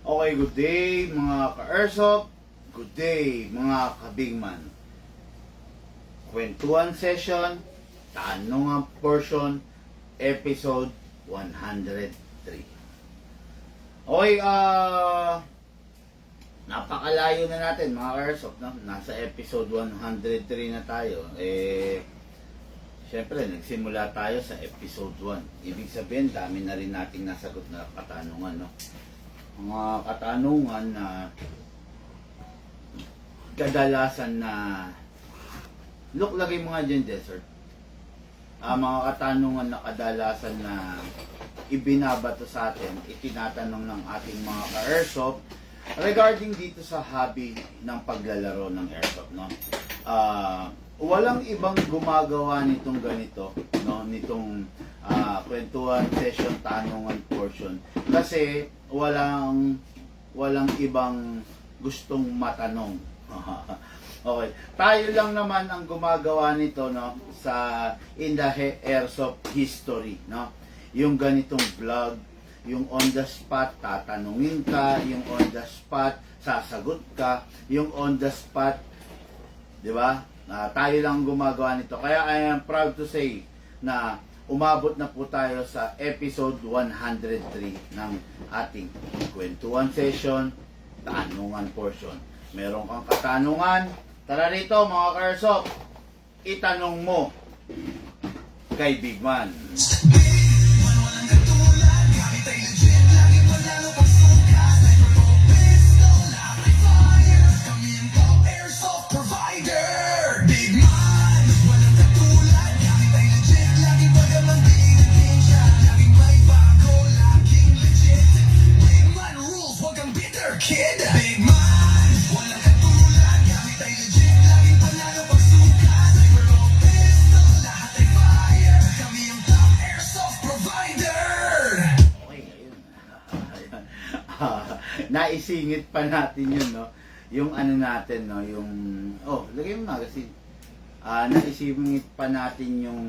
Okay, good day mga ka-airsoft. Good day mga kabigman. Kwentuhan session, tanungan portion, episode 103. Okay, napakalayo na natin mga ka-airsoft, no? Nasa episode 103 na tayo. Siyempre, nagsimula tayo sa episode 1. Ibig sabihin, dami na rin nating nasagot na katanungan, no? Mga katanungan na kadalasan na lagay mga dyan, desert. Mga katanungan na kadalasan na ibinabato sa atin, itinatanong ng ating mga ka-airsoft regarding dito sa hobby ng paglalaro ng airsoft, no? Walang ibang gumagawa nitong ganito, no? Nitong kwentuhan session, tanungan portion, kasi walang ibang gustong matanong. Okay, tayo lang naman ang gumagawa nito, no, sa in the airsoft history, no? Yung ganitong vlog, yung on the spot tatanungin ka, yung on the spot sasagot ka, yung on the spot, di ba? Tayo lang gumagawa nito. Kaya I am proud to say na umabot na po tayo sa episode 103 ng ating kwentuhan session, tanungan portion. Meron kang katanungan, tara rito mga ka-airsoft, itanong mo kay Big Man. Naisingit pa natin yun, no? Yung ano natin, no? Yung, lagay mo magazine. Naisingit pa natin yung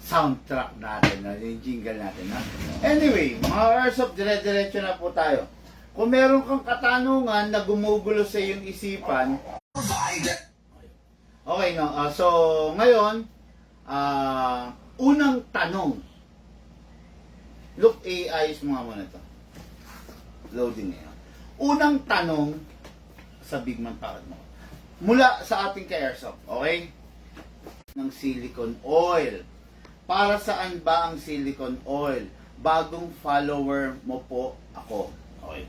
soundtrack natin, no? Yung jingle natin, no? Anyway, mga airsoft, dire-diretso na po tayo. Kung meron kang katanungan na gumugulo sa iyong isipan, okay, no? So, ngayon, unang tanong. Look, ayos mo nga muna ito. Loading ngayon. Unang tanong sa Big Man Pocket mo. Mula sa ating ka-airsoft, okay? Ng silicone oil. Para saan ba ang silicone oil? Bagong follower mo po ako. Okay.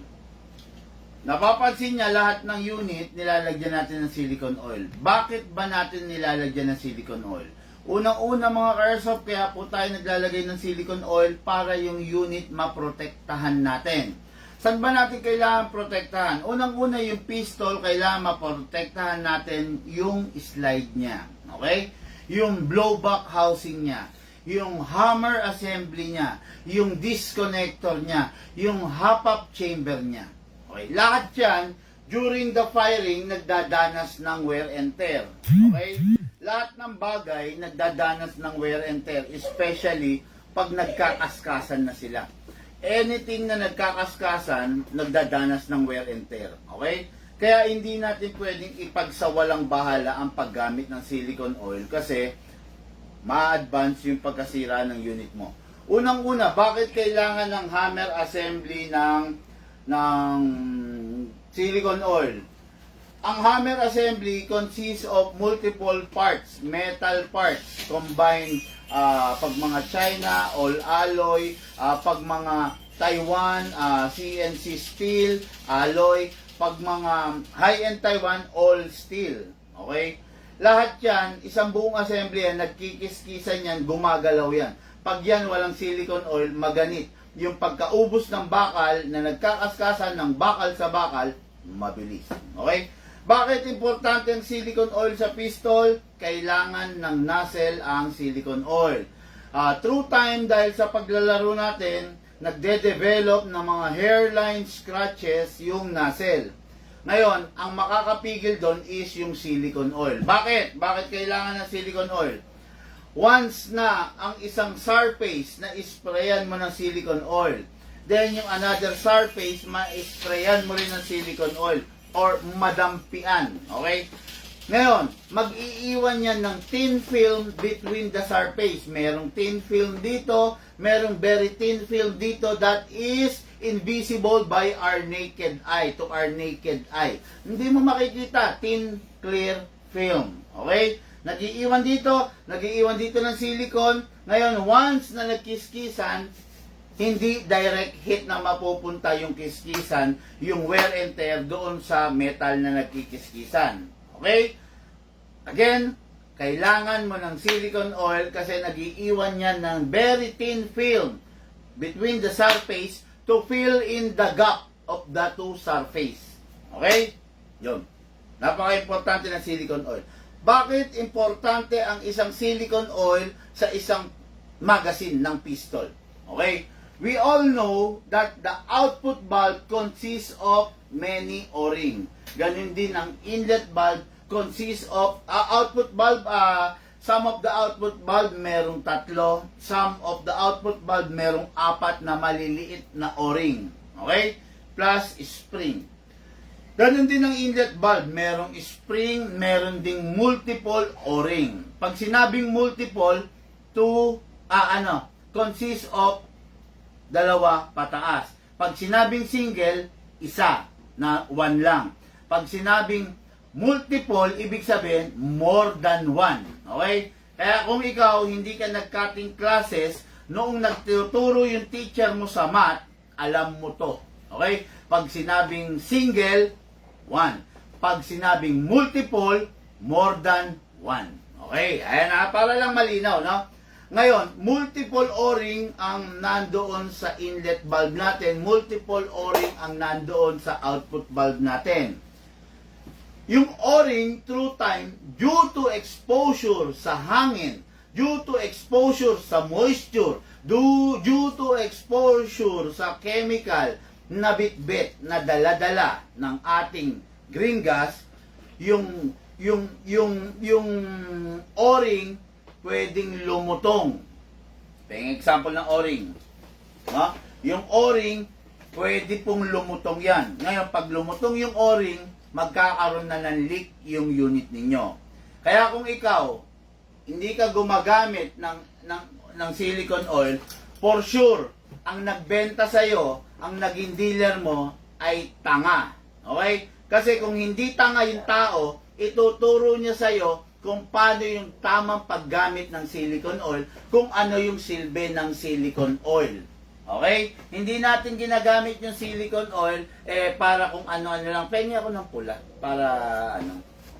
Napapansin niya lahat ng unit, nilalagyan natin ng silicone oil. Bakit ba natin nilalagyan ng silicone oil? Unang-una mga ka-airsoft, kaya po tayo naglalagay ng silicone oil para yung unit maprotektahan natin. Saan ba natin kailangan protektahan? Unang-una yung pistol, kailangan maprotektahan natin yung slide niya. Okay? Yung blowback housing niya. Yung hammer assembly niya. Yung disconnector niya. Yung hop-up chamber niya. Okay? Lahat yan, during the firing, nagdadanas ng wear and tear. Okay? Lahat ng bagay, nagdadanas ng wear and tear. Especially, pag nagkakaskasan na sila. Anything na nagkakaskasan, nagdadanas ng wear and tear. Okay? Kaya hindi natin pwedeng ipagsawalang bahala ang paggamit ng silicone oil kasi ma-advance yung pagkasira ng unit mo. Unang-una, bakit kailangan ng hammer assembly ng silicone oil? Ang hammer assembly consists of multiple parts, metal parts, combined pag mga China, all alloy, pag mga Taiwan, CNC steel, alloy, pag mga high-end Taiwan, all steel. Okay? Lahat yan, isang buong assembly yan, nagkikis-kisan yan, gumagalaw yan. Pag yan walang silicone oil, maganit. Yung pagkaubos ng bakal, na nagkakaskasan ng bakal sa bakal, mabilis. Okay? Bakit importante ang silicone oil sa pistol? Kailangan ng nozzle ang silicone oil. Through time, dahil sa paglalaro natin, nagde-develop ng mga hairline scratches yung nozzle. Ngayon, ang makakapigil doon is yung silicone oil. Bakit? Bakit kailangan ng silicone oil? Once na ang isang surface na isprayan mo ng silicone oil, Then yung another surface, ma-sprayan mo rin ng silicone oil or madampian. Okay? Ngayon, mag-iiwan yan ng thin film between the surface. Merong thin film dito, merong very thin film dito that is invisible by our naked eye, to our naked eye. Hindi mo makikita, thin, clear film. Okay? Nag-iiwan dito ng silicone. Ngayon, once na nagkiskisan, hindi direct hit na mapupunta yung kiskisan, yung wear and tear doon sa metal na nagkikiskisan. Okay? Again, kailangan mo ng silicone oil kasi nag-iiwan yan ng very thin film between the surface to fill in the gap of the two surface. Okay? Yun. Napaka-importante ng silicone oil. Bakit importante ang isang silicone oil sa isang magazine ng pistol? Okay? We all know that the output valve consists of many O-ring. Ganun din ang inlet valve consists of output valve. Some of the output valve merong 3, some of the output valve merong 4 na maliliit na O-ring. Okay? Plus spring. Ganun din ang inlet valve, merong spring, meron ding multiple O-ring. Pag sinabing multiple, consists of 2 pataas. Pag sinabing single, 1 na 1 lang. Pag sinabing multiple, ibig sabihin more than 1. Okay? Kaya kung ikaw hindi ka nag-cutting classes, noong nagtuturo yung teacher mo sa math, alam mo to. Okay? Pag sinabing single, 1. Pag sinabing multiple, more than 1. Okay? Ayan na, para lang malinaw, no? Ngayon, multiple O-ring ang nandoon sa inlet valve natin, multiple O-ring ang nandoon sa output valve natin. Yung O-ring through time, due to exposure sa hangin, due to exposure sa moisture, due to exposure sa chemical na bitbit na dala-dala ng ating green gas, yung O-ring pwedeng lumutong. Peng example ng O-ring. No? Yung O-ring, pwede pong lumutong yan. Ngayon, pag lumutong yung O-ring, magkakaroon na ng leak yung unit ninyo. Kaya kung ikaw, hindi ka gumagamit ng silicone oil, for sure, ang nagbenta sa'yo, ang naging dealer mo, ay tanga. Okay? Kasi kung hindi tanga yung tao, ituturo niya sa'yo kung paano yung tamang paggamit ng silicone oil, kung ano yung silbi ng silicone oil. Okay? Hindi natin ginagamit yung silicone oil para kung ano-ano lang. Pengi ako ng pula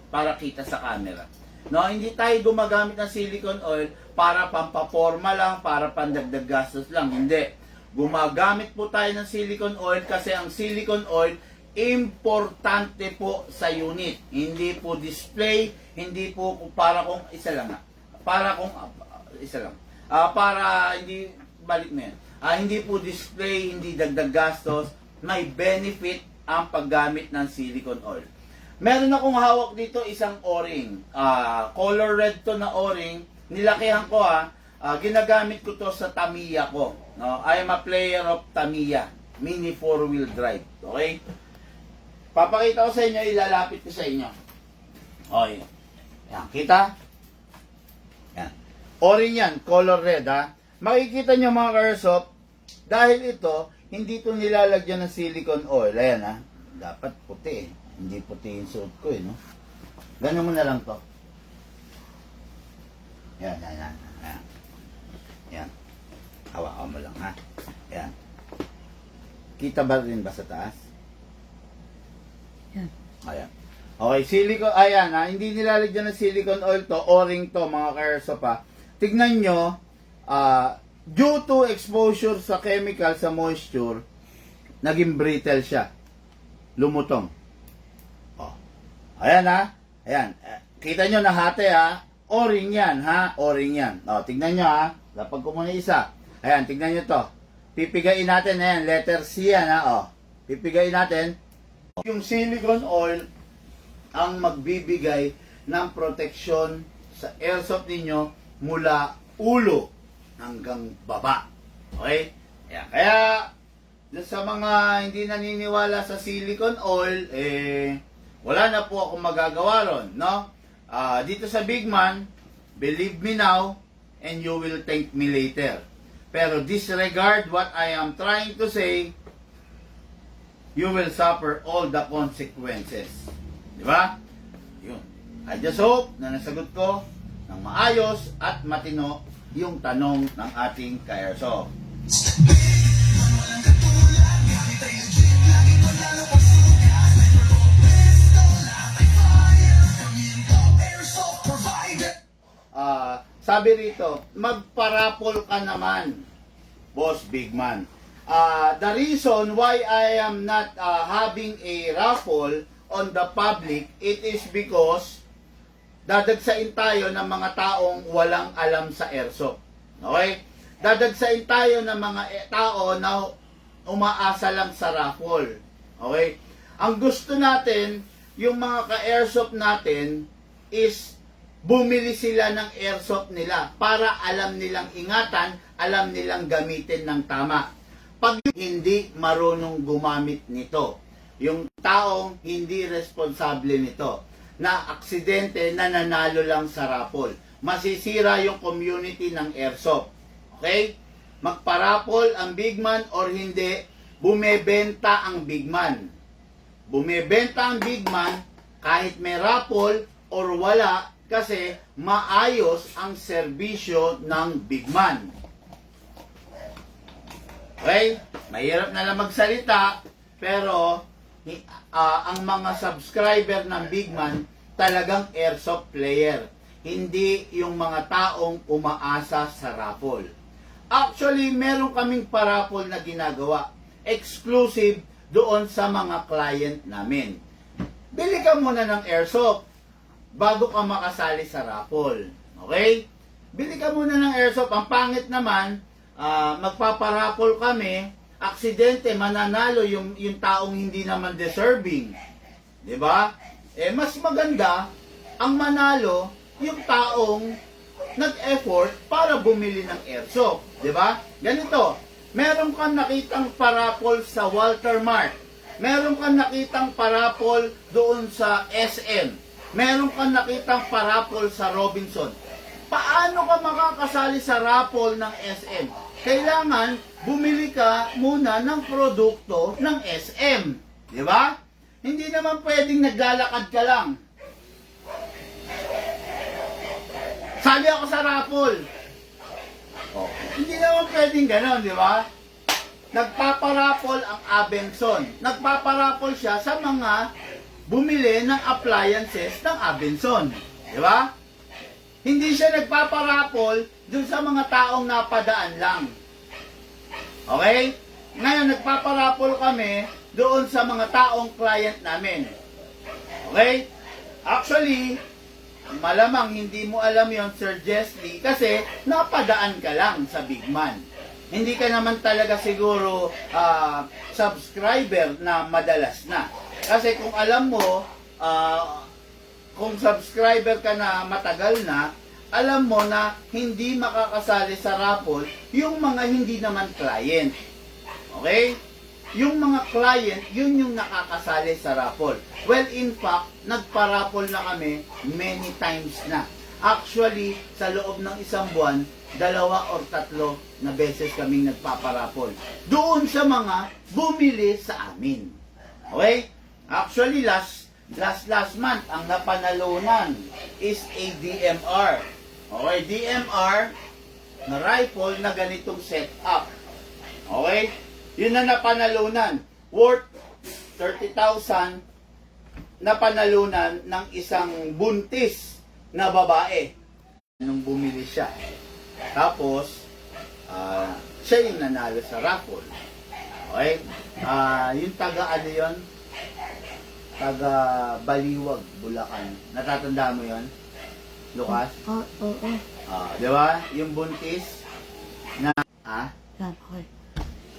para kita sa camera. No, hindi tayo gumagamit ng silicone oil para pampaporma lang, para pandagdag gastos lang. Hindi. Gumagamit po tayo ng silicone oil kasi ang silicone oil importante po sa unit. Hindi po display, hindi po para kung isa lang. Para kung isa lang. Para hindi balik mo yan. Hindi po display, hindi dagdag gastos, may benefit ang paggamit ng silicone oil. Meron akong hawak dito isang O-ring. Color red to na O-ring. Nilakihan ko ginagamit ko to sa Tamiya ko. No? I am a player of Tamiya. Mini 4-wheel drive. Okay? Papakita ko sa inyo, ilalapit ko sa inyo. Okay. Yan, kita? Yan. O-ring yan, color red Makikita nyo mga ka-airsoft, dahil ito, hindi ito nilalagyan ng silicone oil. Ayan dapat puti Hindi puti yung suot ko no? Ganyan mo na lang to. Yan. Yan. Hawakan mo lang Yan. Kita ba rin ba sa taas? Yan. Ayan. Okay, silicone, hindi nilalagyan ng silicone oil to, O-ring to mga ka-airsoft Tignan nyo, due to exposure sa chemical, sa moisture, naging brittle siya. Lumutong. Ayan Ayan. Kita nyo nahati O-ring yan O-ring yan. Tignan nyo Lapag ko muna isa. Ayan, tignan nyo to. Pipigain natin. Ayan, letter C yan Pipigain natin. Yung silicone oil ang magbibigay ng proteksyon sa airsoft ninyo mula ulo hanggang baba. Okay? Ayan. Kaya sa mga hindi naniniwala sa silicone oil, wala na po akong magagawa ron, no? Dito sa Big Man, believe me now, and you will thank me later. Pero disregard what I am trying to say, you will suffer all the consequences. Di ba? Yun. I just hope na nasagot ko ng maayos at matino yung tanong ng ating ka-airsoft. Sabi rito, magparapol ka naman, Boss Big Man. The reason why I am not having a raffle on the public, it is because dadagsain tayo ng mga taong walang alam sa airsoft. Okay? Dadagsain tayo ng mga tao na umaasa lang sa raffle. Okay? Ang gusto natin, yung mga ka-airsoft natin is bumili sila ng airsoft nila para alam nilang ingatan, alam nilang gamitin ng tama. Pag hindi marunong gumamit nito, yung taong hindi responsable nito, na aksidente na nanalo lang sa raffle, masisira yung community ng airsoft. Okay? Magparapol ang Big Man or hindi, bumebenta ang Big Man. Bumebenta ang Big Man kahit may raffle or wala, kasi maayos ang serbisyo ng Big Man. Okay? Mahirap na lang magsalita, pero ang mga subscriber ng Big Man talagang airsoft player. Hindi yung mga taong umaasa sa raffle. Actually, meron kaming paraffle na ginagawa. Exclusive doon sa mga client namin. Bili ka muna ng airsoft bago ka makasali sa raffle. Okay? Bili ka muna ng airsoft. Ang pangit naman, magpaparaffle kami, aksidente, mananalo yung taong hindi naman deserving. Diba? Mas maganda, ang manalo, yung taong nag-effort para bumili ng airsoft. Diba? Ganito, meron kang nakitang paraffle sa Walter Mart. Meron kang nakitang paraffle doon sa SM. Meron kang nakitang paraffle sa Robinson. Paano ka makakasali sa raffle ng SM? Kailangan bumili ka muna ng produkto ng SM. Di ba? Hindi naman pwedeng naglalakad ka lang. Sali ako sa raffle. Hindi naman pwedeng gano'n, di ba? Nagpaparapol ang Abenson. Nagpaparapol siya sa mga bumili ng appliances ng Abenson. Di ba? Hindi siya nagpaparapol dun sa mga taong napadaan lang. Okay? Ngayon, nagpaparapol kami doon sa mga taong client namin. Okay? Actually, malamang hindi mo alam yon, Sir Jesly, kasi napadaan ka lang sa Big Man. Hindi ka naman talaga siguro subscriber na madalas na. Kasi kung alam mo, kung subscriber ka na matagal na, alam mo na hindi makakasali sa raffle yung mga hindi naman client. Okay? Yung mga client, yun yung nakakasali sa raffle. Well, in fact, nagpa-raffle na kami many times na. Actually, sa loob ng isang buwan, 2 or 3 na beses kaming nagpaparaffle. Doon sa mga bumili sa amin. Okay? Actually, last month, ang napanalunan is a DMR. Okay, DMR na rifle na ganitong setup. Okay? Yun na napanalunan. Worth 30,000 na panalunan ng isang buntis na babae. Nung bumili siya. Tapos, siya yung nanalo sa raffle. Okay? Yung taga ano yun? Taga Baliwag, Bulacan. Natatanda mo yon, Lucas? Oo. Di ba? Yung buntis na, Okay.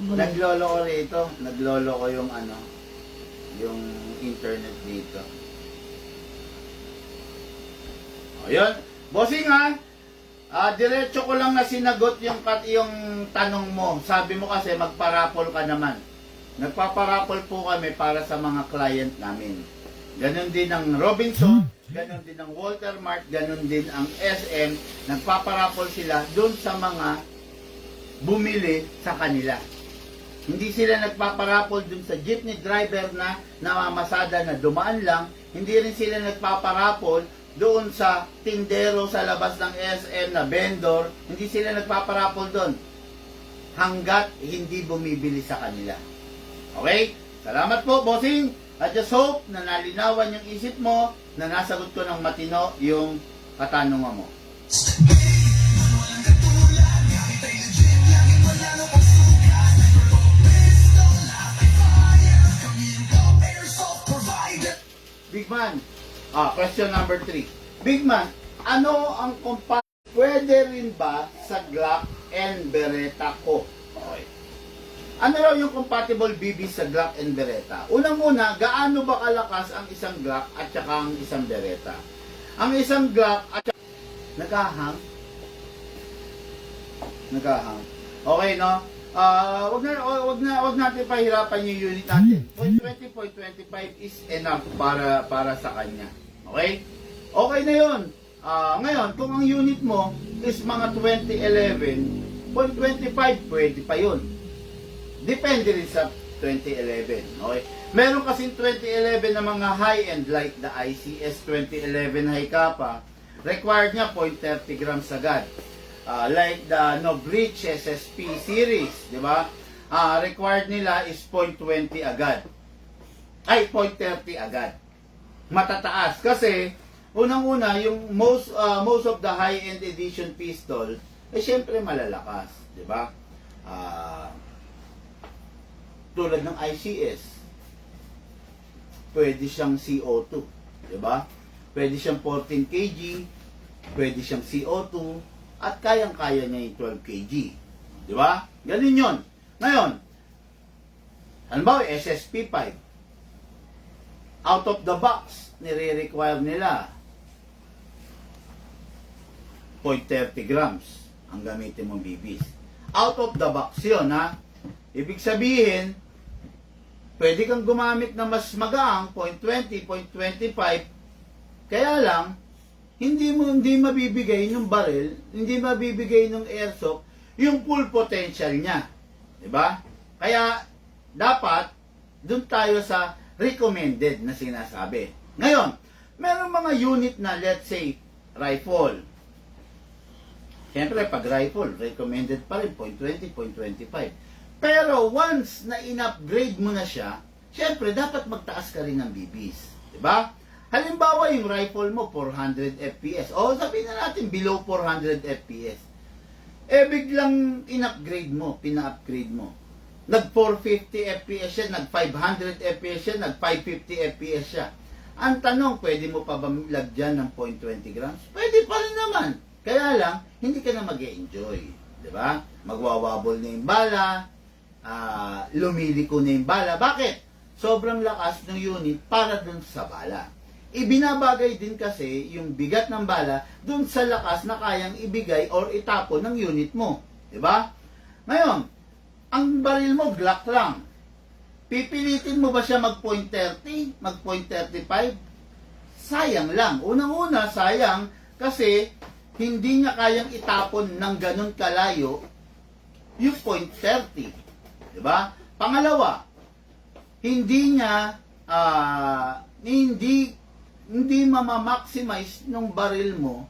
naglolo ko rito. Naglolo ko yung ano, yung internet dito. Yun. Bossing diretso ko lang na sinagot yung tanong mo. Sabi mo kasi magparapol ka naman. nagpaparapol po kami para sa mga client namin. Ganon din ang Robinson, ganon din ang Walter Mart, ganon din ang SM. Nagpaparapol sila doon sa mga bumili sa kanila. Hindi sila nagpaparapol doon sa jeepney driver na namamasada na dumaan lang. Hindi rin sila nagpaparapol doon sa tindero sa labas ng SM na vendor. Hindi sila nagpaparapol doon hanggat hindi bumibili sa kanila. Okay? Salamat po, bossing. I just hope na nalinawan yung isip mo na nasagot ko ng matino yung katanungan mo. Big man, question number 3. Big man, ano ang pwede rin ba sa Glock and Beretta ko? Okay. Ano raw yung compatible BB sa Glock and Beretta? Unang-una, gaano ba kalakas ang isang Glock at saka ang isang Beretta? Ang isang Glock at saka nagahang. Okay, no? Wag natin pahirapan yung unit natin. 0.20, 0.25 is enough para sa kanya. Okay? Okay na 'yon. Ngayon, kung ang unit mo is mga 2011, 0.25 pwede pa 'yon. Depende rin sa 2011. Okay? Meron kasing 2011 na mga high-end like the ICS 2011 High Kappa. Required niya 0.30 grams agad. Like the Nobreach SSP series, di ba? Required nila is 0.20 agad. Ay, 0.30 agad. Matataas. Kasi, unang-una, yung most of the high-end edition pistol, syempre malalakas. Di ba? Tulad ng ICS, pwede siyang CO2, di ba? Pwede siyang 14 kg, pwede siyang CO2, at kayang-kaya niya yung 12 kg. Di ba? Ganun yun. Ngayon, halimbawa, SSP 5, out of the box, nire-require nila 0.30 grams ang gamitin mong BBs. Out of the box yun, ha? Ibig sabihin, pwede kang gumamit na mas magaang 0.20, 0.25, kaya lang, hindi mabibigay ng barrel, hindi mabibigay ng airsoft yung full potential niya. Diba? Kaya, dapat, dun tayo sa recommended na sinasabi. Ngayon, meron mga unit na, let's say, rifle. Siyempre, pag rifle, recommended pa rin, 0.20, 0.25. Pero once na in-upgrade mo na siya, syempre dapat magtaas ka rin ng BBs. Diba? Halimbawa yung rifle mo 400 FPS. O sabihin na natin below 400 FPS. Biglang in-upgrade mo, pina-upgrade mo. Nag 450 FPS siya, nag 500 FPS siya, nag 550 FPS siya. Ang tanong, pwede mo pa ba lagyan ng 0.20 grams? Pwede pa rin naman. Kaya lang, hindi ka na mag-e-enjoy. Diba? Magwawabol na yung bala, lumiliko na yung bala. Bakit? Sobrang lakas ng unit para dun sa bala. Ibinabagay din kasi yung bigat ng bala dun sa lakas na kayang ibigay or itapon ng unit mo. Diba? Ngayon, ang baril mo, Glock lang. Pipilitin mo ba siya mag 0.30, mag 0.35? Sayang lang. Unang-una, sayang kasi hindi niya kayang itapon ng ganun kalayo yung 0.30. Diba? Pangalawa, hindi niya hindi mamamaximize ng baril mo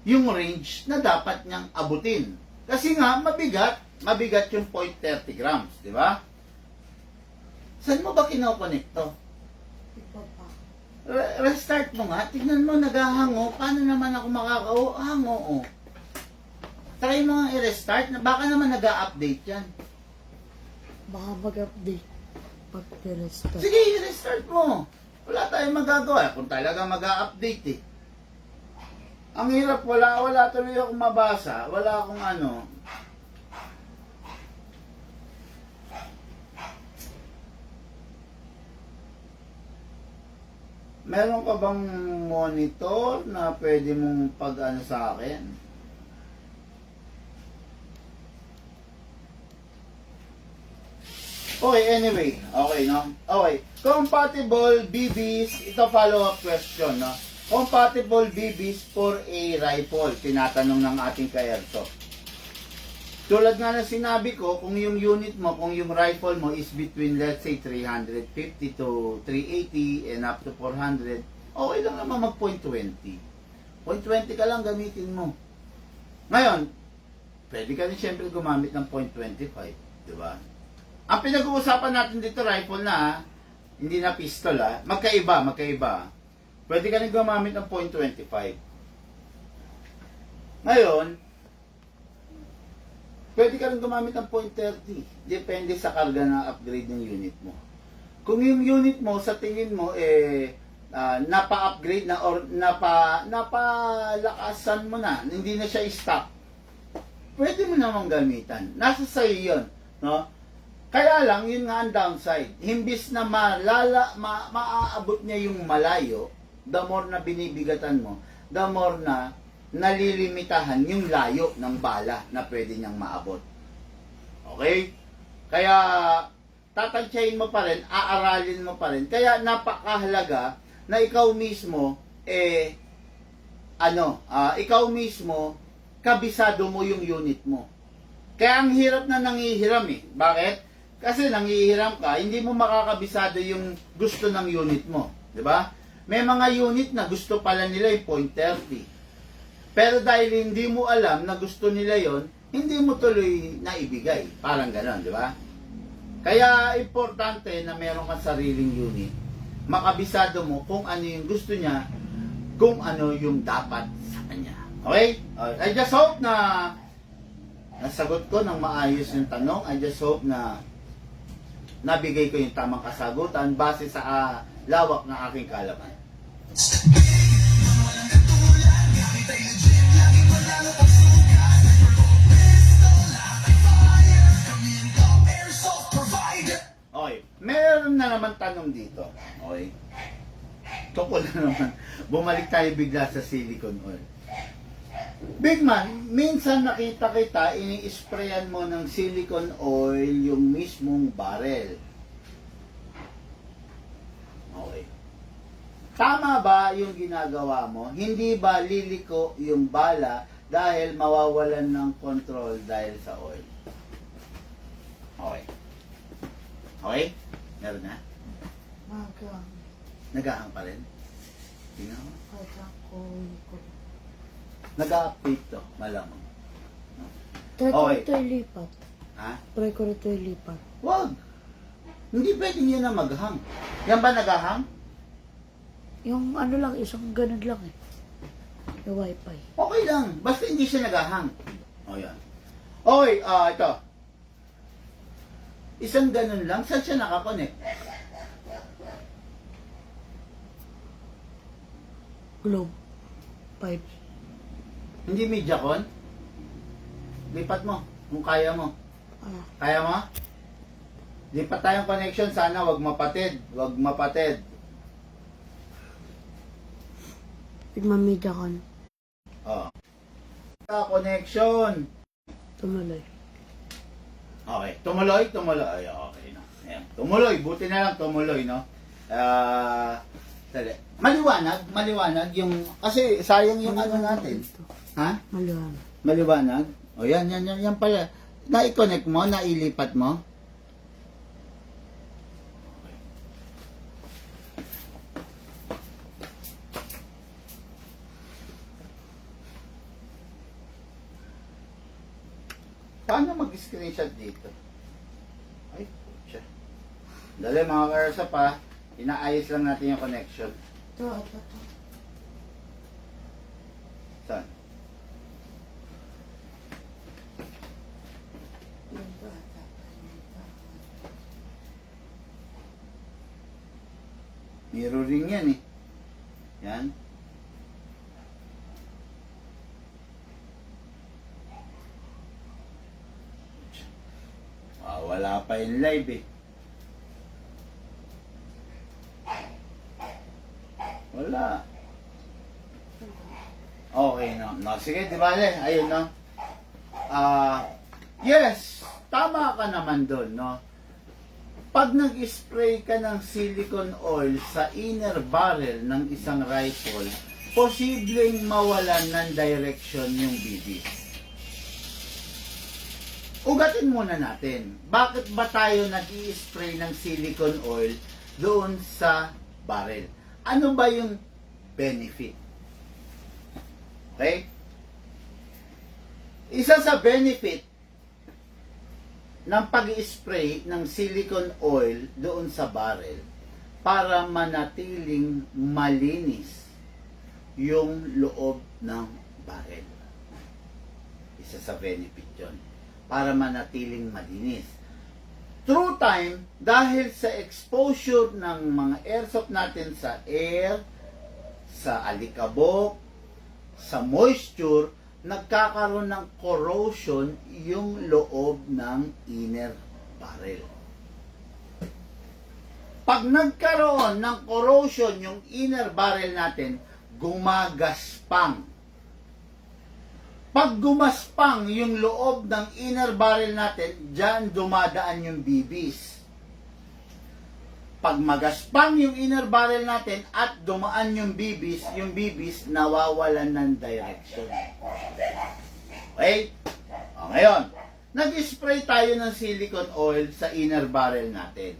yung range na dapat niyang abutin. Kasi nga, mabigat yung 0.30 grams, di ba? Saan mo ba kinokonekto? Restart mo nga, tignan mo, naghahango, paano naman ako makakahango, oh. Try mo nga i-restart, baka naman nag-a-update yan. Baka mag-update pag i-restart. Sige, i-restart mo. Wala tayong magagawa kung talaga mag-a-update eh. Ang hirap, wala tuloy akong mabasa. Wala akong ano. Meron ka bang monitor na pwede mong pag-ano sa akin? Okay, anyway. Okay, no? Okay. Compatible BBs, ito follow-up question, no? Compatible BBs for a rifle, tinatanong ng ating ka-airsoft. Tulad nga na sinabi ko, kung yung unit mo, kung yung rifle mo is between, let's say, 350 to 380 and up to 400, okay lang naman mag .20. .20 ka lang gamitin mo. Ngayon, pwede ka rin siyempre gumamit ng .25, di ba? Ang pinag-uusapan natin dito, rifle na, ha? Hindi na pistol, ha? Magkaiba. Pwede ka rin gumamit ng .25. Ngayon, pwede ka rin gumamit ng .30. Depende sa karga ng upgrade ng unit mo. Kung yung unit mo, sa tingin mo, napa-upgrade na or napalakasan mo na, hindi na siya stock, pwede mo namang gamitan. Nasa sa'yo yun, no? Kaya lang, yun nga ang downside. Himbis na maaabot niya yung malayo, the more na binibigatan mo, the more na nalilimitahan yung layo ng bala na pwede niyang maabot. Okay? Kaya, tatansyahin mo pa rin, aaralin mo pa rin. Kaya, napakahalaga na ikaw mismo, ikaw mismo, kabisado mo yung unit mo. Kaya ang hirap na nangihiram eh. Bakit? Kasi nangihiram ka, hindi mo makakabisado yung gusto ng unit mo. Di ba? May mga unit na gusto pala nila yung .30. Pero dahil hindi mo alam na gusto nila yon, hindi mo tuloy na ibigay. Parang gano'n, di ba? Kaya importante na meron kang sariling unit. Makabisado mo kung ano yung gusto niya, kung ano yung dapat sa kanya. Okay? I just hope na nasagot ko ng maayos yung tanong. I just hope na nabigay ko yung tamang kasagutan base sa lawak ng aking kaalaman. Okay, meron na naman tanong dito. Okay. Tukol na naman. Bumalik tayo bigla sa silicone oil. Big man, minsan nakita kita, ini-sprayan mo ng silicone oil yung mismong barrel. Okay. Tama ba yung ginagawa mo? Hindi ba liliko yung bala dahil mawawalan ng control dahil sa oil? Okay. Okay? Meron na? Magang. Nagahang pa rin? Tingnan mo. Ko. Nag-update to, malamang. Try ko Okay. rito yung lipat. Ha? Try ko rito yung lipat. Wag! Hindi pwedeng yun na maghang. Yan ba nagahang? Yung ano lang, isang ganun lang eh. Yung wifi. Okay lang. Basta hindi siya nagahang. O yan. Okay, ito. Isang ganun lang. Saan siya nakakonect? Globe. 5. Hindi Mediacon? Lipat mo. Kung kaya mo. Kaya mo? Lipat tayong connection. Sana wag mapatid. Wag mapatid. Pigmamidya ka na. Connection. Tumuloy. Okay. Tumuloy. Okay na. Ayan. Tumuloy. Buti na lang tumuloy, no? Dali. Maliwanag yung, kasi sayang yung ano natin. Ha? Maliwanag. Maliwanag? O yan pala. Na-connect mo, nailipat mo. Paano mag-screenshot dito? Ay, putya. Dali mga karsa pa, inaayos lang natin yung connection. Ito. Saan? Mirroring yan eh. Yan. Wala pa yung live eh. Wala. Okay no. Sige, di ba ayun no. Yes, tama ka naman doon, no. Pag nag-spray ka ng silicone oil sa inner barrel ng isang rifle, posibleng mawalan ng direction yung bibis. Ugatin muna natin, bakit ba tayo nag-i-spray ng silicone oil doon sa barrel? Ano ba yung benefit? Okay? Isa sa benefit ng pag-i-spray ng silicone oil doon sa barrel para manatiling malinis yung loob ng barrel. Isa sa benefit yun. Para manatiling malinis. Through time, dahil sa exposure ng mga airsoft natin sa air, sa alikabok, sa moisture, nagkakaroon ng corrosion yung loob ng inner barrel. Pag nagkaroon ng corrosion yung inner barrel natin, gumagaspang. Pag gumaspang yung loob ng inner barrel natin, dyan dumadaan yung bibis. Pag magaspang yung inner barrel natin at dumaan yung bibis nawawalan ng direction. Okay? O, ngayon, nag-spray tayo ng silicone oil sa inner barrel natin.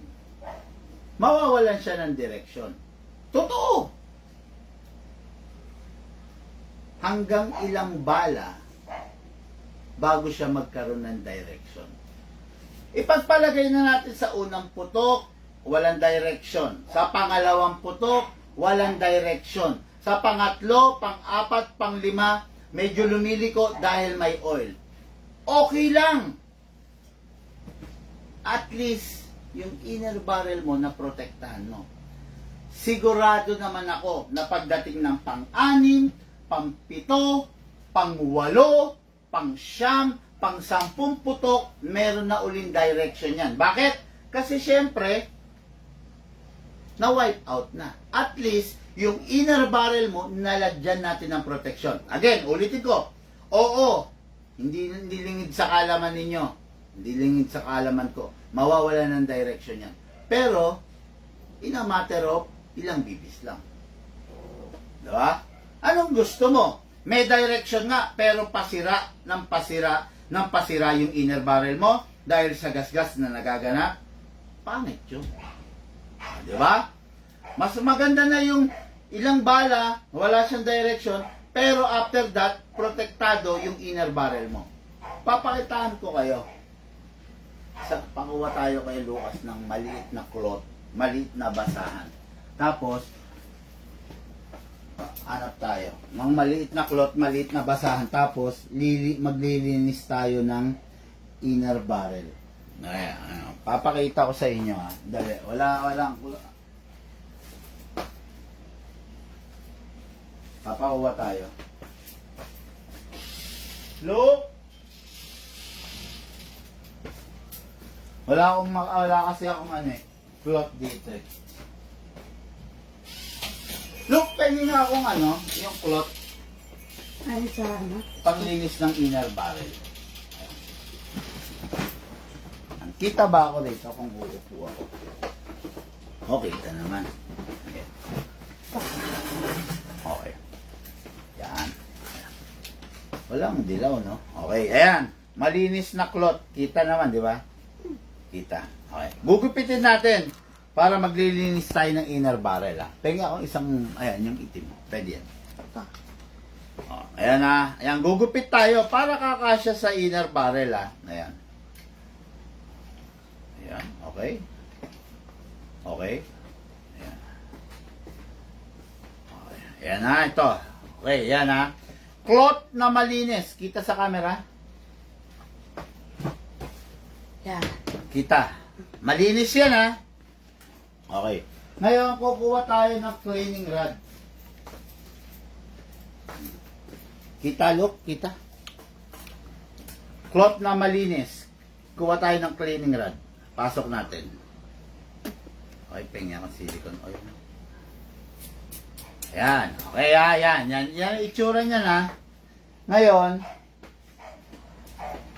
Mawawalan siya ng direction. Totoo! Hanggang ilang bala bago siya magkaroon ng direction. Ipagpalagay na natin sa unang putok, walang direction. Sa pangalawang putok, walang direction. Sa pangatlo, pang-apat, pang-lima, medyo lumiliko dahil may oil. Okay lang. At least, yung inner barrel mo na protektahan mo. Sigurado naman ako na pagdating ng pang-anim, pang-pito, pang-walo, pang-siyam, pang-sampung putok, meron na uling direction yan. Bakit? Kasi syempre, na-wipe out na. At least, yung inner barrel mo, nalagyan natin ng protection. Again, ulitin ko. Oo, hindi lingid sa kalaman ninyo. Hindi lingid sa kalaman ko. Mawawala ng direction yan. Pero, in a matter of ilang bibis lang. Diba? Anong gusto mo? May direction nga, pero pasira yung inner barrel mo dahil sa gasgas na nagaganap. Pangit yun. Diba? Mas maganda na yung ilang bala, wala siyang direction, pero after that, protektado yung inner barrel mo. Papakitaan ko kayo. Pakuha tayo kay Lucas ng maliit na cloth, maliit na basahan. Tapos, hanap tayo ng maliit na cloth, maliit na basahan. Tapos, maglilinis tayo ng inner barrel. Ayan, papakita ko sa inyo ha. Dali, walang papakuha tayo. Look! Wala kasi akong cloth dito eh. Look, pwede na akong yung cloth. Ay, sa Panglinis ng inner barrel. Kita ba ako dito kung uupo ako? Okay, kita naman. Okay. Okay. Yan. Walang dilaw, no? Okay, ayan. Malinis na cloth. Kita naman, di ba? Kita. Okay. Gugupitin natin para maglilinis tayo ng inner barrel, ha? Pengi akong isang, ayan, yung itim. Pwede yan. Oh, ayan na. Ayan, gugupit tayo para kakasya sa inner barrel, ha? Ayan. Ayan, okay. Okay. Ayan. Okay. Ayan na, ito. Okay, ayan ha. Cloth na malinis. Kita sa camera? Yan. Kita. Malinis yan ha. Okay. Ngayon, kukuha tayo ng cleaning rod. Kita, look, kita. Cloth na malinis. Kuha tayo ng cleaning rod. Pasok natin. Okay, pengya ng silicone oil. Ayan. Okay, ayan. Yan itsura niyan ha. Ngayon,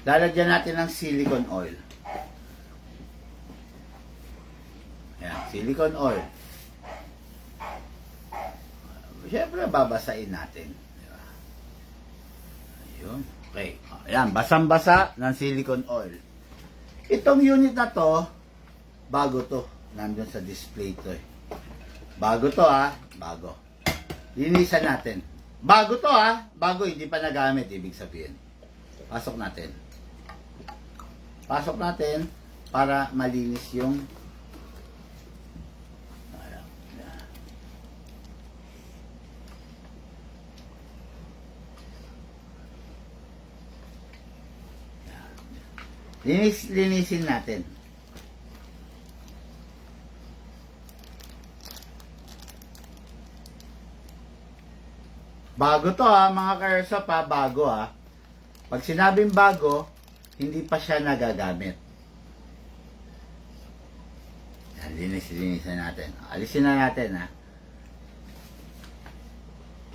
lalagyan natin ng silicone oil. silicone oil. Siyempre, babasain natin. Diba? Ayun. Okay. Ayan, basang-basa ng silicone oil. Itong unit na to, bago to. Nandun sa display to eh. Bago to bago. Linisan natin. Bago to bago, hindi pa nagamit, ibig sabihin. Pasok natin. Pasok natin para malinis yung linisin natin. Bago to mga ka-airsoft bago Pag sinabing bago, hindi pa siya nagagamit. Yan, linisin natin. Alisin na natin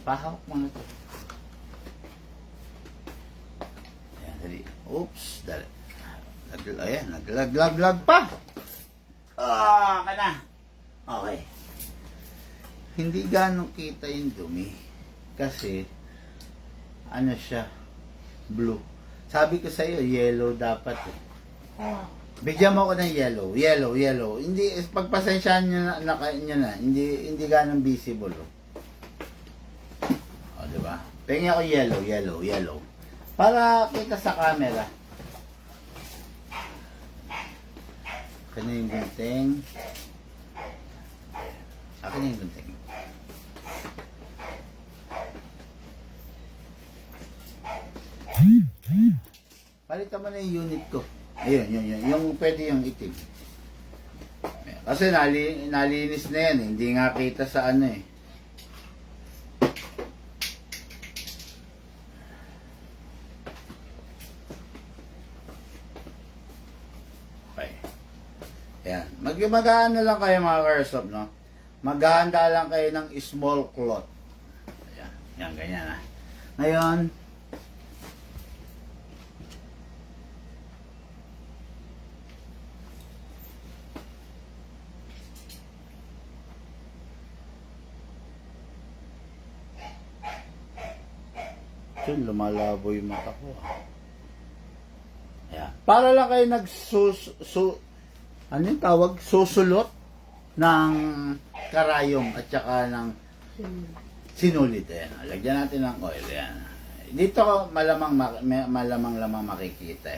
Pahawak mo na ito. Ayan, dali. Oops, dali. Ayan, naglaglag pa. Kana. Okay. Hindi ganong kita yung dumi. Kasi, ano siya, blue. Sabi ko sa'yo, yellow dapat Bigyan mo ako ng yellow. Yellow. Hindi, pagpasensyahan nyo na. Hindi ganong visible. Diba? Tingnan ako yellow. Para kita sa camera. Akin na yung gunting. Palitan mo na yung unit ko. Ayun. Yung pwede yung itim. Kasi nalinis na yan Hindi nga kita sa ano Ayan. Mag-aano lang kayo mga ka-airsoft, no? Maghahanda lang kayo ng small cloth. Ayan. Yan, ganyan Ngayon, lumalabo yung mata ko Ayan. Para lang kayo ano yung tawag? Susulot ng karayom at saka ng sinulit. Ayan. Lagyan natin ng oil. Ayan. Dito malamang makikita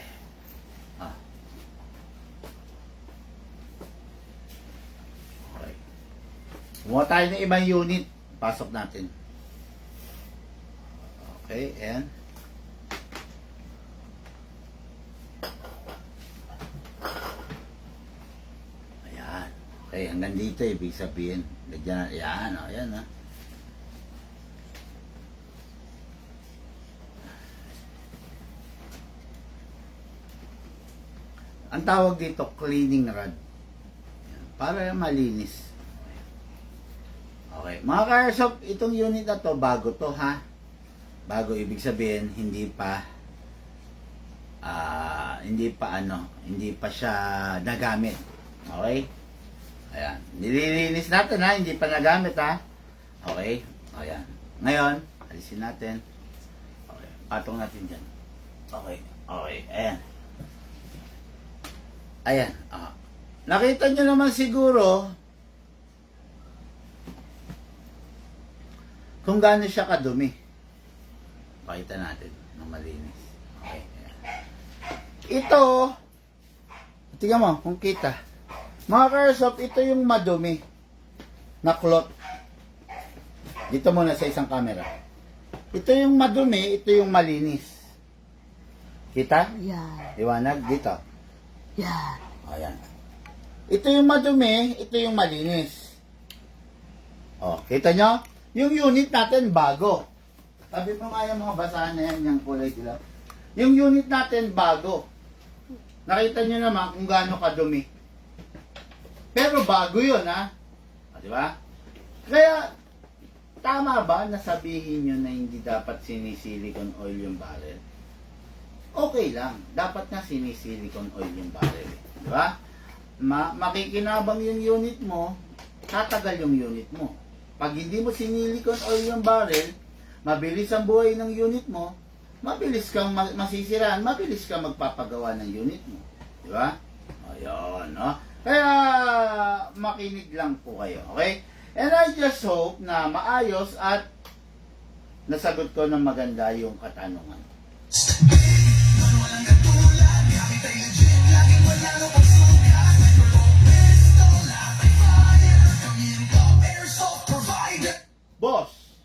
Okay. Kumuha tayo ng ibang unit. Pasok natin. Okay, ayan. Okay, hanggang dito ibig sabihin. Lagyan na, ayan Ang tawag dito, cleaning rod. Ayan, para malinis. Okay, mga ka-airsoft, itong unit na to, bago to Bago, ibig sabihin, hindi pa siya nagamit. Okay? Ayan. Nililinis natin hindi pa nagamit Okay? Ayan. Ngayon, alisin natin. Okay. Patong natin dyan. Okay. Ayan. Nakita nyo naman siguro kung gaano siya kadumi. Pakita natin ng malinis. Okay. Ayan. Ito, tingnan mo kung kita. Mga ka-airsoft, ito yung madumi na cloth. Dito muna sa isang camera. Ito yung madumi, ito yung malinis. Kita? Yan. Liwanag dito. Yan. Ayan. Ito yung madumi, ito yung malinis. Kita nyo? Yung unit natin bago. Sabi mo nga yung mga basahan na yan, yung kulay dilaw. Yung unit natin bago. Nakita nyo naman kung gaano kadumi. Pero bago yun, di ba? Kaya, tama ba na sabihin nyo na hindi dapat sinisilicone oil yung barrel? Okay lang. Dapat na sinisilicone oil yung barrel. Di ba? makikinabang yung unit mo, tatagal yung unit mo. Pag hindi mo sinilicon oil yung barrel, mabilis ang buhay ng unit mo, mabilis kang masisiraan, mabilis kang magpapagawa ng unit mo. Di ba? Ayun, no? Kaya, makinig lang po kayo, okay? And I just hope na maayos at nasagot ko ng maganda yung katanungan. Boss,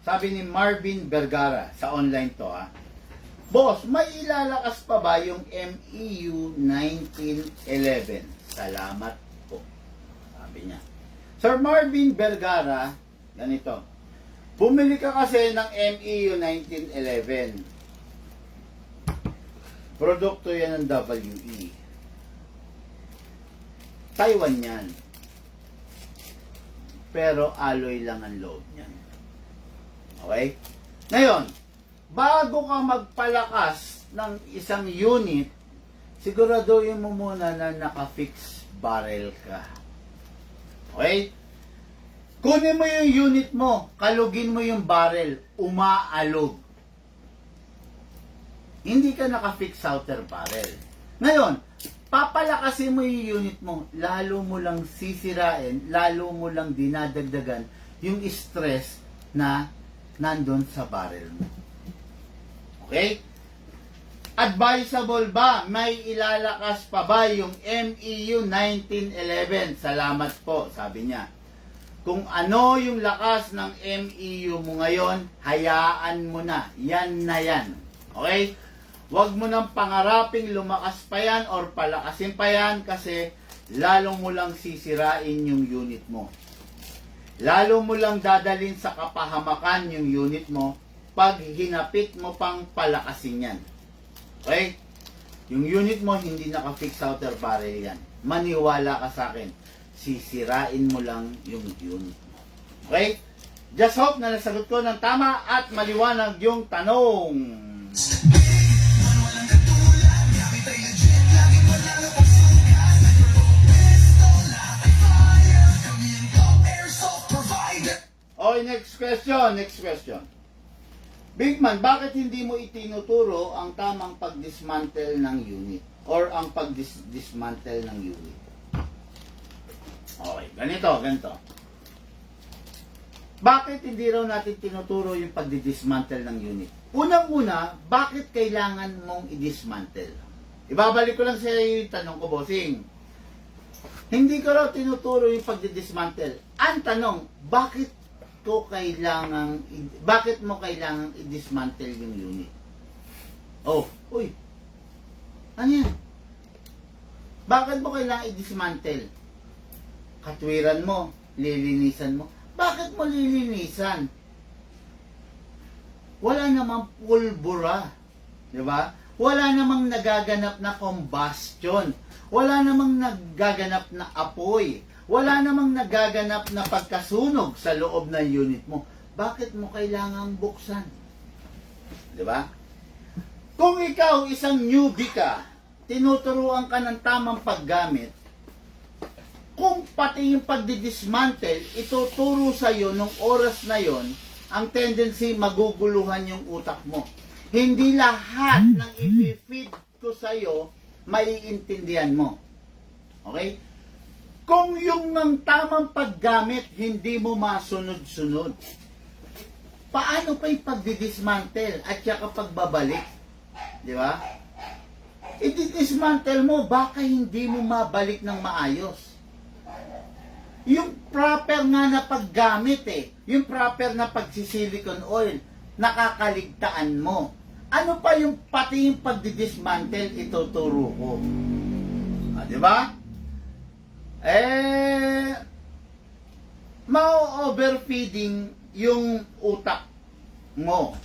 sabi ni Marvin Vergara sa online to Boss, may ilalakas pa ba yung MEU 1911? Salamat po. Sabi niya. Sir Marvin Vergara, ganito. Bumili ka kasi ng MEU 1911. Produkto yan ng WE. Taiwan yan. Pero alloy lang ang loob niyan. Okay? Ngayon, bago ka magpalakas ng isang unit, siguraduhin mo muna na naka-fix barrel ka. Okay? Kunin mo yung unit mo, kalugin mo yung barrel, umaalog. Hindi ka naka-fix outer barrel. Ngayon, papalakasin mo yung unit mo, lalo mo lang sisirain, lalo mo lang dinadagdagan yung stress na nandun sa barrel mo. Okay? Advisable ba? May ilalakas pa ba yung MEU 1911? Salamat po, sabi niya. Kung ano yung lakas ng MEU mo ngayon, hayaan mo na. Yan na yan. Okay? Huwag mo nang pangaraping lumakas pa yan or palakasin pa yan kasi lalong mo lang sisirain yung unit mo. Lalo mo lang dadalhin sa kapahamakan yung unit mo pag hinapit mo pang palakasin yan. Okay? Yung unit mo hindi naka-fix outer barrel yan. Maniwala ka sa akin. Sisirain mo lang yung unit mo. Okay? Just hope na nasagot ko ng tama at maliwanag yung tanong. Okay, next question. Big man, bakit hindi mo itinuturo ang tamang pag-dismantle ng unit? Or ang pag-dismantle ng unit? Okay, ganito. Bakit hindi raw natin tinuturo yung pag-dismantle ng unit? Unang-una, bakit kailangan mong i-dismantle? Ibabalik ko lang sa iyo yung tanong ko, bossing. Hindi ko raw tinuturo yung pag-dismantle. Ang tanong, bakit mo kailangang i-dismantle yung unit? Oh, uy. Ano yan? Bakit mo kailangang i-dismantle? Katwiran mo, lilinisan mo. Bakit mo lilinisan? Wala namang pulbura. Di ba? Wala namang nagaganap na combustion. Wala namang nagaganap na apoy. Wala namang nagaganap na pagkasunog sa loob ng unit mo. Bakit mo kailangang buksan? Di ba? Kung ikaw isang newbie ka, tinuturuan ka ng tamang paggamit, kung pati yung pagdidismantle, ituturo sa iyo nung oras na yon, ang tendency maguguluhan yung utak mo. Hindi lahat ng i-feed ko sa iyo, maiintindihan mo. Okay? Kung yung ng tamang paggamit, hindi mo masunod-sunod, paano pa yung pagdidismantle at saka pagbabalik? Di ba? I-dismantle mo, baka hindi mo mabalik ng maayos. Yung proper nga na paggamit yung proper na pagsisilicon oil, nakakaligtaan mo. Ano pa yung pati yung pagdidismantle, ituturo ko. Di ba? Ma-overfeeding yung utak mo.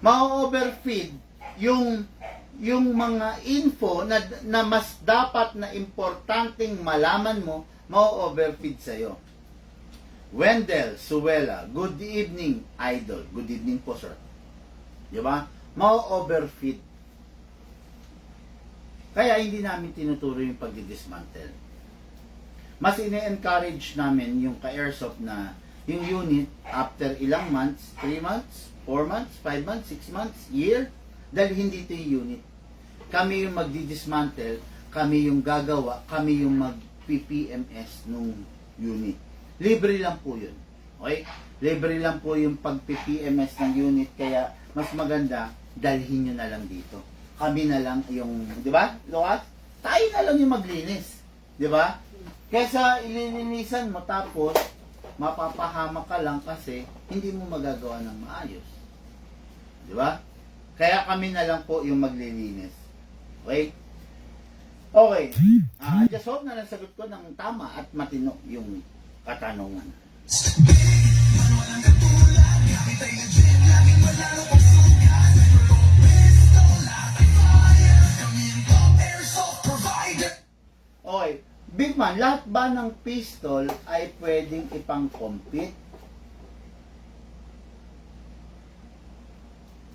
Ma-overfeed yung mga info na mas dapat na importanteng malaman mo, ma-overfeed sa'yo. Wendell Suela, good evening, idol. Good evening po, sir. Di ba? Ma-overfeed. Kaya hindi namin tinuturo yung pagdi-dismantle. Mas ine-encourage namin yung ka-airsoft na yung unit after ilang months, 3 months, 4 months, 5 months, 6 months, year, dahil hindi ito yung unit. Kami yung magdi-dismantle, kami yung gagawa, kami yung mag-PPMS nung unit. Libre lang po yun. Okay? Libre lang po yung pag-PPMS ng unit, kaya mas maganda, dalhin nyo na lang dito. Kami na lang yung, di ba, Lucas? Tayo na lang yung maglinis. Di ba? Kesa ililinisan mo tapos mapapahamak ka lang kasi hindi mo magagawa ng maayos. Di ba? Kaya kami na lang po yung maglilinis. Okay? Okay. Just hope na nasagot ko ng tama at matino yung katanungan. Okay. Big man, lahat ba ng pistol ay pwedeng ipang-compete?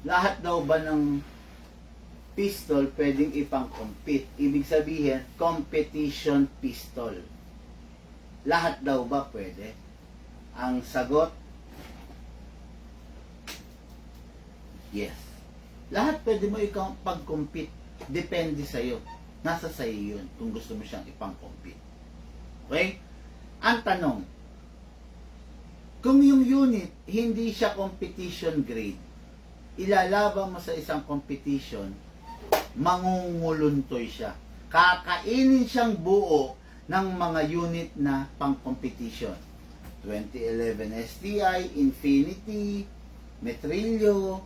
Lahat daw ba ng pistol pwedeng ipang-compete? Ibig sabihin, competition pistol. Lahat daw ba pwede? Ang sagot, yes. Lahat pwede mo pag-compete. Depende sa'yo. Nasa sa'yo yun kung gusto mo siyang ipang-compete. Okay? Ang tanong, kung yung unit hindi siya competition grade, ilalaban mo sa isang competition, mangunguluntoy siya. Kakainin siyang buo ng mga unit na pang-competition. 2011 STI, Infinity, Metrillo,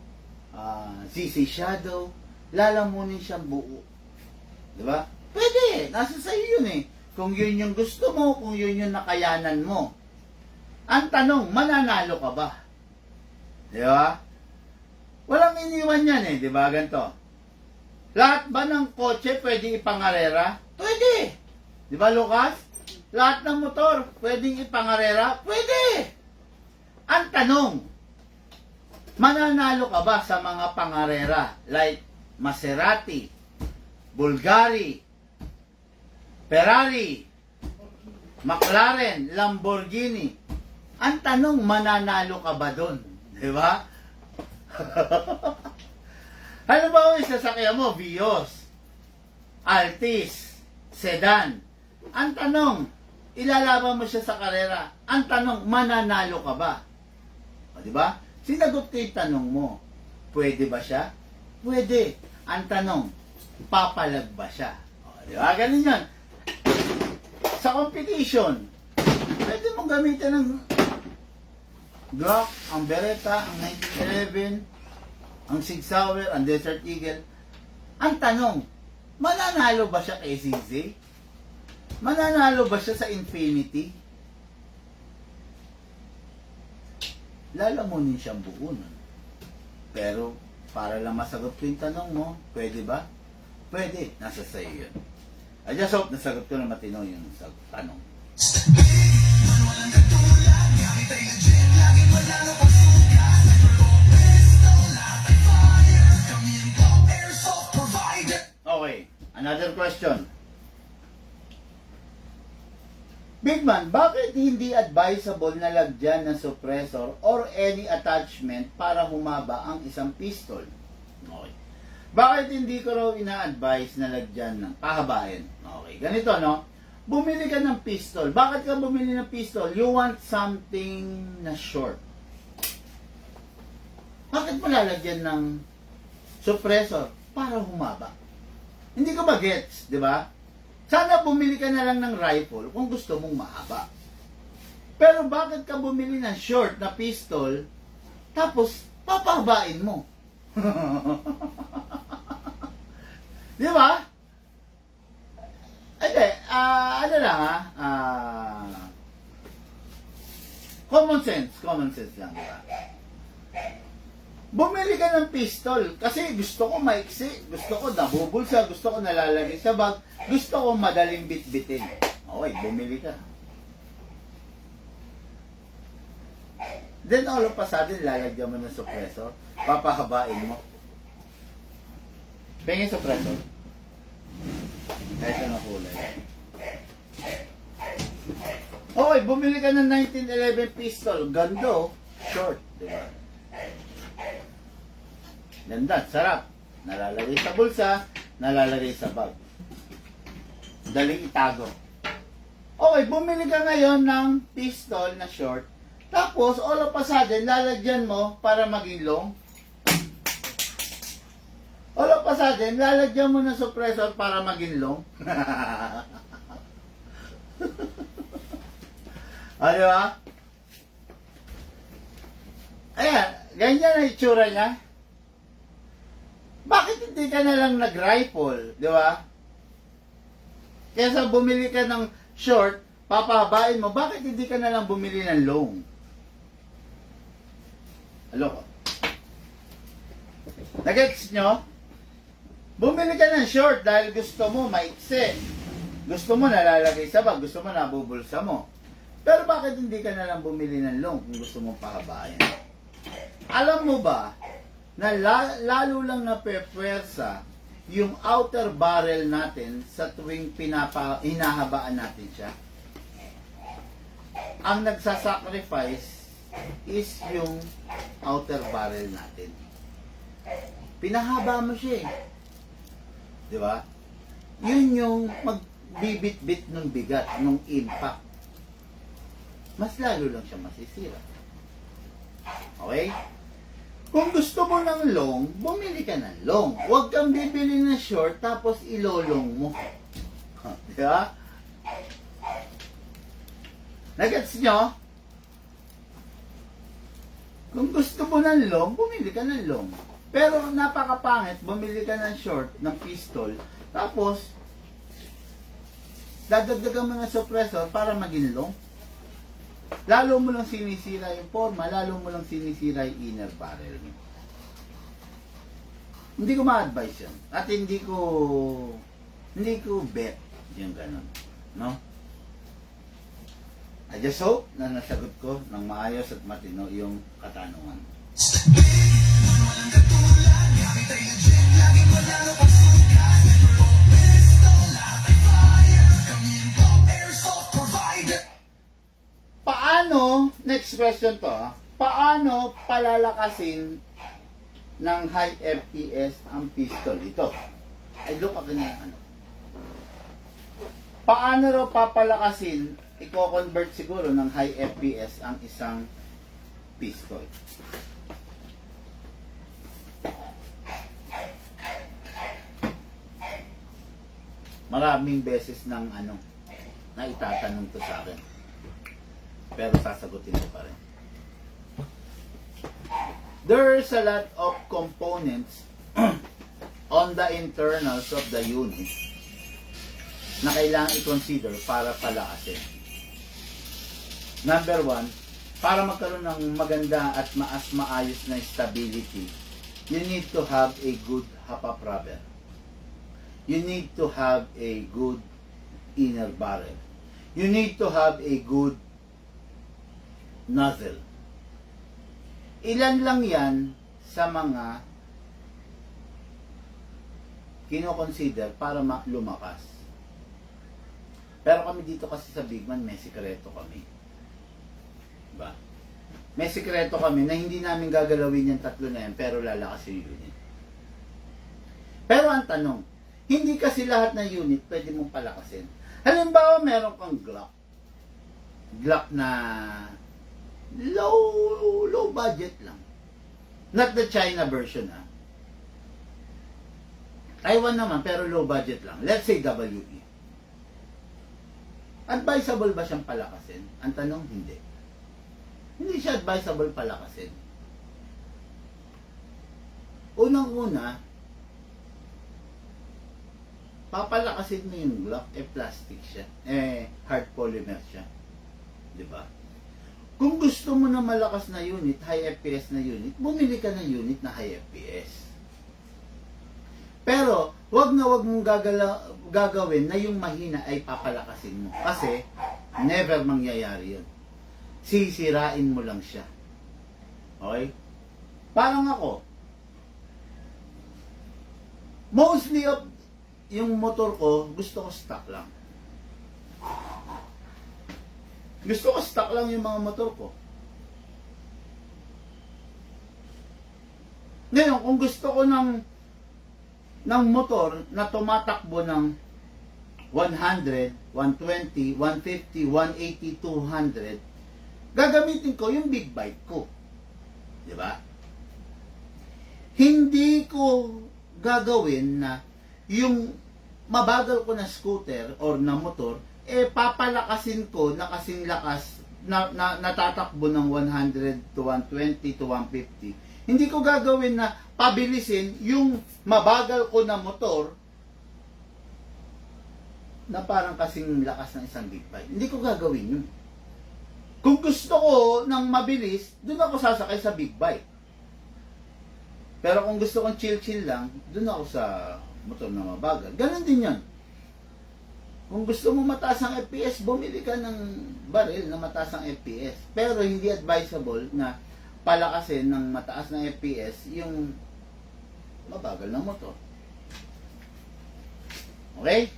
CC Shadow, lalamunin siyang buo. Diba? Pwede. Nasa sa'yo yun eh. Kung yun yung gusto mo, kung yun yung nakayanan mo. Ang tanong, mananalo ka ba? Diba? Walang iniwan yan eh. Diba? Ganito. Lahat ba ng kotse pwede ipangarera? Pwede. Diba, Lucas? Lahat ng motor pwedeng ipangarera? Pwede. Ang tanong, mananalo ka ba sa mga pangarera? Like Maserati, Bulgari, Ferrari, McLaren, Lamborghini. Ang tanong, mananalo ka ba doon? Di ba? Ano ba yung sasakyan mo? Vios, Altis, Sedan. Ang tanong, ilalaban mo siya sa karera. Ang tanong, mananalo ka ba? O, di ba? Sinagot ko yung tanong mo. Pwede ba siya? Pwede. Ang tanong, papalag ba siya? O, di ba? Ganun yan. Sa competition, pwede mong gamitin ng Glock, ang Beretta, ang 1911, ang Sig Sauer, ang Desert Eagle. Ang tanong, mananalo ba siya kay CZ? Mananalo ba siya sa Infinity? Lalamunin siyang buo nun. Pero, para lang masagot ko yung tanong mo, pwede ba? Pwede. Nasa sa'yo yun. I just hope nasagot ko na matino yung tanong. Okay. Another question. Big man, bakit hindi advisable na lagyan ng suppressor or any attachment para humaba ang isang pistol? Okay. Bakit hindi ko raw ina-advise na lagyan ng pahabain? Okay, ganito no? Bumili ka ng pistol. Bakit ka bumili ng pistol? You want something na short. Bakit mo lalagyan ng suppressor para humaba? Hindi ko ba gets, di ba? Sana bumili ka na lang ng rifle kung gusto mong mahaba. Pero bakit ka bumili ng short na pistol tapos papahabain mo? Di ba? Hindi, ano lang common sense lang, di ba? Bumili ka ng pistol kasi gusto ko maiksi, gusto ko nabubulsa, gusto ko nalalagay sa bag, gusto ko madaling bitbitin. Okay, bumili ka. Then all of a sudden, lalagyan mo ng suppressor, papahabain mo. Pengin suppressor. Ito na kulay. Okay, bumili ka ng 1911 pistol. Ganda oh. Short, di ba? Ganda, sarap. Nalalagay sa bulsa, nalalagay sa bag. Daling itago. Okay, bumili ka ngayon ng pistol na short. Tapos, all of a sudden, lalagyan mo para maging long. All of a sudden, lalagyan mo ng suppressor para maging long. Di ba? Ayan, ganyan ang itsura niya. Bakit hindi ka na lang nag-rifle? Di ba? Kesa bumili ka ng short, papahabain mo, bakit hindi ka na lang bumili ng long? Aloko. Nag-gets nyo? Bumili ka ng short dahil gusto mo maiksi. Gusto mo nalalagay sa bag, gusto mo nabubulsa mo. Pero bakit hindi ka na lang bumili ng long kung gusto mong pahabain? Alam mo ba na lalo lang napepwersa yung outer barrel natin sa tuwing hinahabaan natin siya? Ang nagsasacrifice is yung outer barrel natin. Pinahaba mo siya eh. Di ba? Yun yung magbibit-bit ng bigat, ng impact. Mas lalo lang siya masisira. Okay? Kung gusto mo ng long, bumili ka ng long. Huwag kang bibili ng short tapos ilolong mo. Di ba? Nagets nyo? Kung gusto mo ng long, bumili ka ng long. Pero napakapangit, bumili ka ng short, ng pistol, tapos dadagdagan mo ng suppressor para maging long. Lalo mo lang sinisira yung forma, lalo mo lang sinisira yung inner barrel mo. Hindi ko ma-advise yan. At hindi ko bet yung ganun. No? I just hope na nasagot ko ng maayos at matino yung katanungan. Paano, next question to, paano palalakasin ng high FPS ang pistol? Ito. Ay, look ako na ano. Paano raw papalakasin, i-convert siguro ng high FPS ang isang pistol? Maraming beses ng na itatanong to sa akin. Pero sasagutin ko pa rin. There's a lot of components on the internals of the unit na kailangan i-consider para palakasin. Number one, para magkaroon ng maganda at maayos na stability, you need to have a good hop-up rubber. You need to have a good inner barrel. You need to have a good nozzle. Ilan lang yan sa mga kino-consider para lumakas. Pero kami dito kasi sa Bigman, may sikreto kami. Diba? May sikreto kami na hindi namin gagalawin yung tatlo na yan, pero lalakas yung unit. Pero ang tanong, hindi kasi lahat ng unit pwede mong palakasin. Halimbawa, meron kang Glock. Glock na low budget lang. Not the China version, ah. Taiwan naman, pero low budget lang. Let's say WE. Advisable ba siyang palakasin? Ang tanong, hindi. Hindi siya advisable palakasin. Unang-una, papalakasin mo yung Glock, plastic siya. Hard polymer siya. Diba? Kung gusto mo na malakas na unit, high FPS na unit, bumili ka ng unit na high FPS. Pero, wag mong gagawin na yung mahina ay papalakasin mo. Kasi, never mangyayari yun. Sisirain mo lang siya. Okay? Parang ako, mostly of yung motor ko, gusto ko stock lang. Gusto ko stock lang yung mga motor ko. Ngayon, kung gusto ko ng motor na tumatakbo ng 100, 120, 150, 180, 200, gagamitin ko yung big bike ko. Di ba? Hindi ko gagawin na yung mabagal ko na scooter or na motor, papalakasin ko na kasing lakas na natatakbo ng 100 to 120 to 150. Hindi ko gagawin na pabilisin yung mabagal ko na motor na parang kasing lakas ng isang big bike. Hindi ko gagawin yun. Kung gusto ko ng mabilis, doon ako sasakay sa big bike. Pero kung gusto kong chill-chill lang, doon ako sa motor na mabagal. Ganon din yan. Kung gusto mo mataas ang FPS, bumili ka ng baril na mataas ang FPS. Pero hindi advisable na palakasin ng mataas na FPS yung mabagal ng motor. Okay?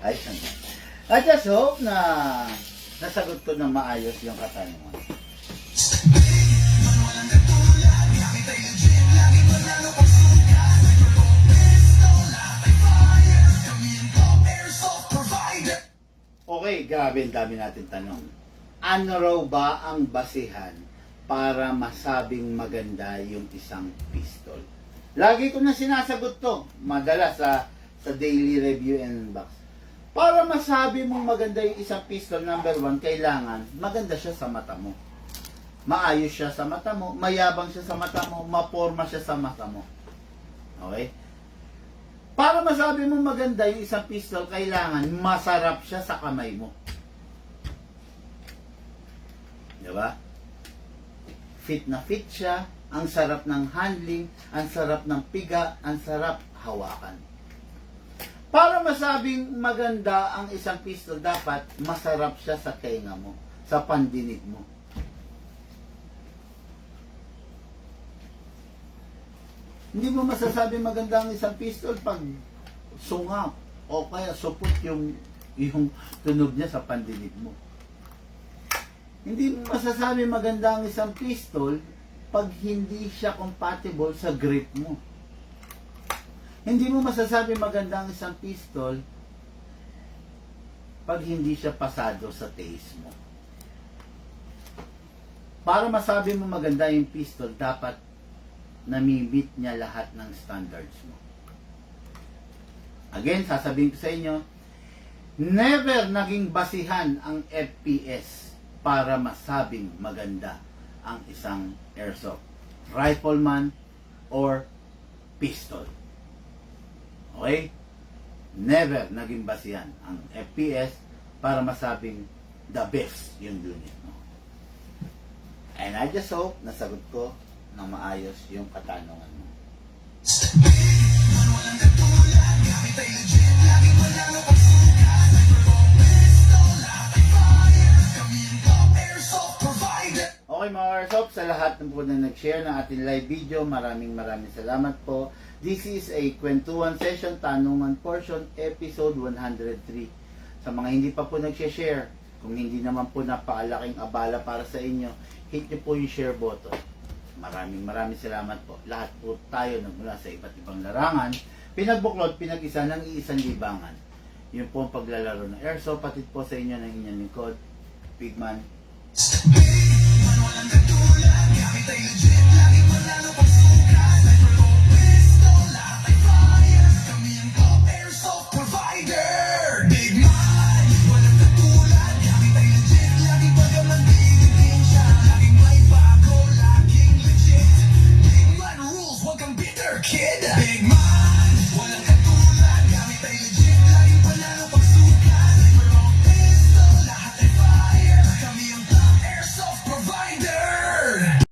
Ayun. I just hope na nasagot ko ng maayos yung katanungan. Okay, grabe, ang dami natin tanong. Ano raw ba ang basihan para masabing maganda yung isang pistol? Lagi ko na sinasagot to, madalas sa daily review and box. Para masabi mong maganda yung isang pistol, number 1, kailangan maganda siya sa mata mo. Maayos siya sa mata mo, mayabang siya sa mata mo, maporma siya sa mata mo. Okay? Para masabi mong maganda yung isang pistol, kailangan masarap siya sa kamay mo. Diba? Fit na fit siya, ang sarap ng handling, ang sarap ng piga, ang sarap hawakan. Para masabing maganda ang isang pistol, dapat masarap siya sa tenga mo, sa pandinig mo. Hindi mo masasabi maganda ang isang pistol pag sungap o kaya supot yung tunog niya sa pandinig mo. Hindi mo masasabi maganda ang isang pistol pag hindi siya compatible sa grip mo. Hindi mo masasabi maganda ang isang pistol pag hindi siya pasado sa taste mo. Para masabi mo maganda yung pistol, dapat nami-meet niya lahat ng standards mo. Again, sasabihin ko sa inyo, never naging basihan ang FPS para masabing maganda ang isang airsoft rifleman or pistol. Okay? Never naging basihan ang FPS para masabing the best yung unit mo. And I just hope nasagot ko ng maayos yung katanungan mo. Okay mga Airsoft, sa lahat ng po na nag-share ng ating live video, maraming salamat po. This is a kwentuhan session, tanungan portion, episode 103. Sa mga hindi pa po nag-share, kung hindi naman po napaalaking abala para sa inyo, hit nyo po yung share button. Maraming salamat po. Lahat po tayo nagmula sa iba't ibang larangan, pinagbuklod, pinag-isa ng iisang libangan. Yun po ang paglalaro ng Airsoft, patid po sa inyo ng inyong lingkod, Pigman. Walang katulad, gamit ay legit, lagi manalo pag sukat.